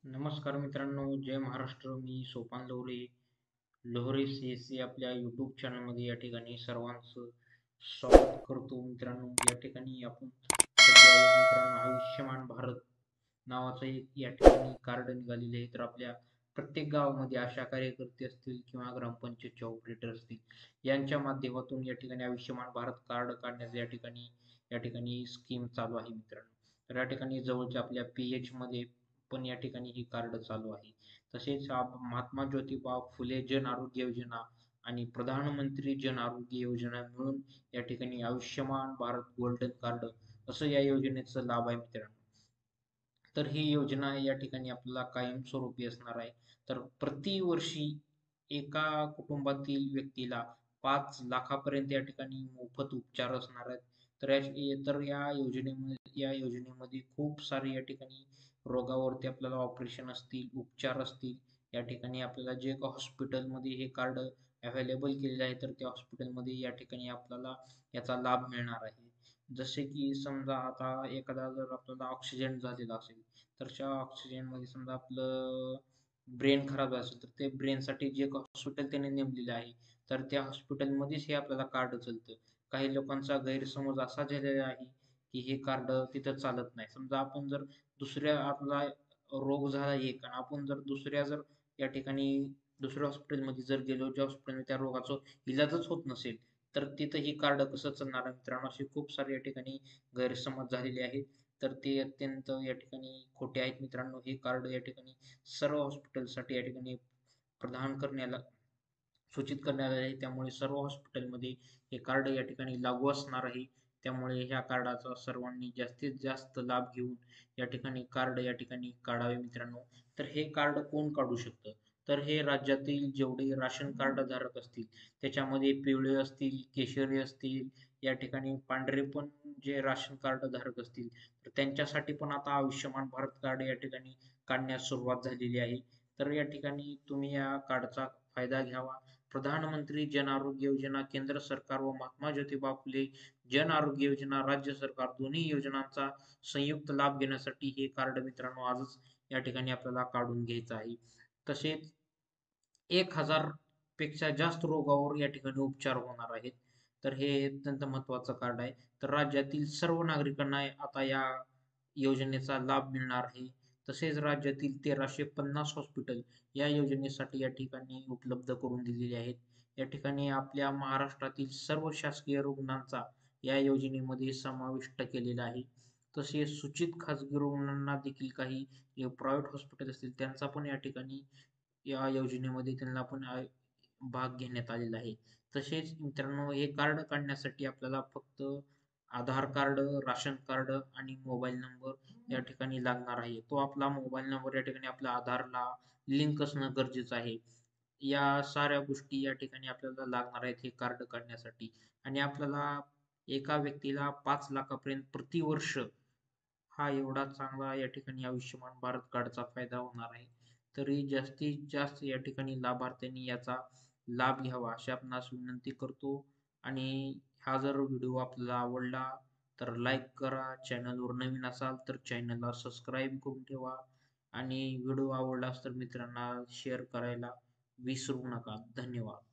नमस्कार मित्रांनो, जय महाराष्ट्र. मी सोपान लोहरे, लोहरे CSC आपल्या यूट्यूब चॅनलमध्ये या ठिकाणी सर्वांचं स्वागत करतो. मित्रांनो, या ठिकाणी आपण सध्या एक मित्रांनो आयुष्यमान भारत नावाचं एक या ठिकाणी कार्ड निघालेले आहे. तर आपल्या प्रत्येक गावामध्ये आशा कार्यकर्ते असतील किंवा ग्रामपंचायतचे ऑपरेटर असतील यांच्या माध्यमातून या ठिकाणी आयुष्यमान भारत कार्ड काढण्याचं या ठिकाणी स्कीम चालू आहे मित्रांनो. तर या ठिकाणी जवळच्या आपल्या PH मध्ये पण या ठिकाणी ही कार्ड चालू आहे. तसेच महात्मा ज्योतिबा फुले जन आरोग्य योजना आणि प्रधानमंत्री जन आरोग्य योजना मिळून या ठिकाणी आयुष्यमान भारत गोल्डन कार्ड असं या योजनेचा लाभ आहे मित्रांनो. तर ही योजना या ठिकाणी आपल्याला कायमस्वरूपी असणार आहे. तर प्रतिवर्षी एका कुटुंबातील व्यक्तीला 5 लाखापर्यंत या ठिकाणी मोफत उपचार असणार आहेत. तर या योजनेमध्ये खूप सारे या ठिकाणी रोगावरती आपल्याला ऑपरेशन असतील, उपचार असतील. या ठिकाणी आपल्याला जे एका हॉस्पिटलमध्ये हे कार्ड अवेलेबल केलेलं आहे, तर त्या हॉस्पिटलमध्ये या ठिकाणी आपल्याला याचा लाभ मिळणार आहे. जसे की समजा आता एखादा जर आपल्याला ऑक्सिडेंट झालेला असेल, तर त्या ऑक्सिडेंटमध्ये समजा आपलं ब्रेन खराब असेल, तर ते ब्रेनसाठी जे हॉस्पिटल त्याने नेमलेलं आहे, तर त्या हॉस्पिटलमध्येच हे आपल्याला कार्ड चालतं. काही लोकांचा गैरसमज असा झालेला आहे, की हे कार्ड तिथं चालत नाही. समजा आपण जर दुसऱ्या आपला रोग झाला एक आणि आपण जर या ठिकाणी दुसऱ्या हॉस्पिटलमध्ये जर गेलो, ज्या हॉस्पिटलमध्ये त्या रोगाचा इलाजच होत नसेल, तर तिथं ही कार्ड कसं चालणार आहे मित्रांनो? असे खूप सारे या ठिकाणी गैरसमज झालेले आहेत. तर ते अत्यंत या ठिकाणी खोटे आहेत मित्रांनो. हे कार्ड या ठिकाणी सर्व हॉस्पिटलसाठी या ठिकाणी प्रदान करण्याला सूचित करण्यात आले आहे. त्यामुळे सर्व हॉस्पिटलमध्ये हे कार्ड या ठिकाणी लागू असणार आहे. त्यामुळे ह्या कार्डाचा सर्वांनी जास्तीत जास्त लाभ घेऊन या ठिकाणी कार्ड या ठिकाणी काढावे मित्रांनो. तर हे कार्ड कोण काढू शकतं? तर हे राज्यातील जेवढे राशन कार्ड धारक असतील, त्याच्यामध्ये पिवळे असतील, केशरी असतील, या ठिकाणी पांढरे पण जे राशन कार्ड धारक असतील, तर त्यांच्यासाठी पण आता आयुष्यमान भारत कार्ड या ठिकाणी काढण्यास सुरुवात झालेली आहे. तर या ठिकाणी तुम्ही या कार्डचा फायदा घ्यावा. प्रधानमंत्री जन आरोग्य योजना केंद्र सरकार व महात्मा ज्योतिबा फुले जन आरोग्य योजना राज्य सरकार दोन्ही योजनांचा संयुक्त लाभ घेण्यासाठी हे कार्ड मित्रांनो आजच या ठिकाणी आपल्याला काढून घ्यायचं आहे. तसेच 1,000 पेक्षा जास्त रोगावर या ठिकाणी उपचार होणार आहेत. तर हे अत्यंत महत्त्वाचं कार्ड आहे. तर राज्यातील सर्व नागरिकांना आता या योजनेचा लाभ मिळणार आहे. तसेच राज्यातील 1,350 हॉस्पिटल या योजनेसाठी या ठिकाणी उपलब्ध करून दिलेले आहेत. या ठिकाणी आपल्या महाराष्ट्रातील सर्व शासकीय रुग्णांचा या योजनेमध्ये समाविष्ट केलेला आहे. तसेच सूचित खाजगी रुग्णांना देखील काही प्रायव्हेट हॉस्पिटल असतील त्यांचा पण या ठिकाणी या योजनेमध्ये त्यांना पण भाग घेण्यात आलेला आहे. तसेच मित्रांनो हे कार्ड काढण्यासाठी आपल्याला फक्त आधार कार्ड, राशन कार्ड आणि मोबाईल नंबर या ठिकाणी लागणार आहे. तो आपला मोबाईल नंबर या ठिकाणी आपल्या आधारला लिंक असणं गरजेचं आहे. या साऱ्या गोष्टी या ठिकाणी आपल्याला लागणार आहेत हे कार्ड काढण्यासाठी आणि आपल्याला एका व्यक्तीला 5 लाखापर्यंत प्रतिवर्ष हा एवढा चांगला या ठिकाणी आयुष्यमान भारत कार्डचा फायदा होणार आहे. तरी जास्तीत जास्त या ठिकाणी लाभार्थ्यांनी याचा लाभ घ्यावा अशी आपणास विनंती करतो आणि हा जर व्हिडिओ आपल्याला आवडला तर लाईक करा. चॅनलवर नवीन असाल तर चॅनलला सबस्क्राईब करून ठेवा आणि व्हिडिओ आवडलास तर मित्रांना शेअर करायला विसरू नका. धन्यवाद.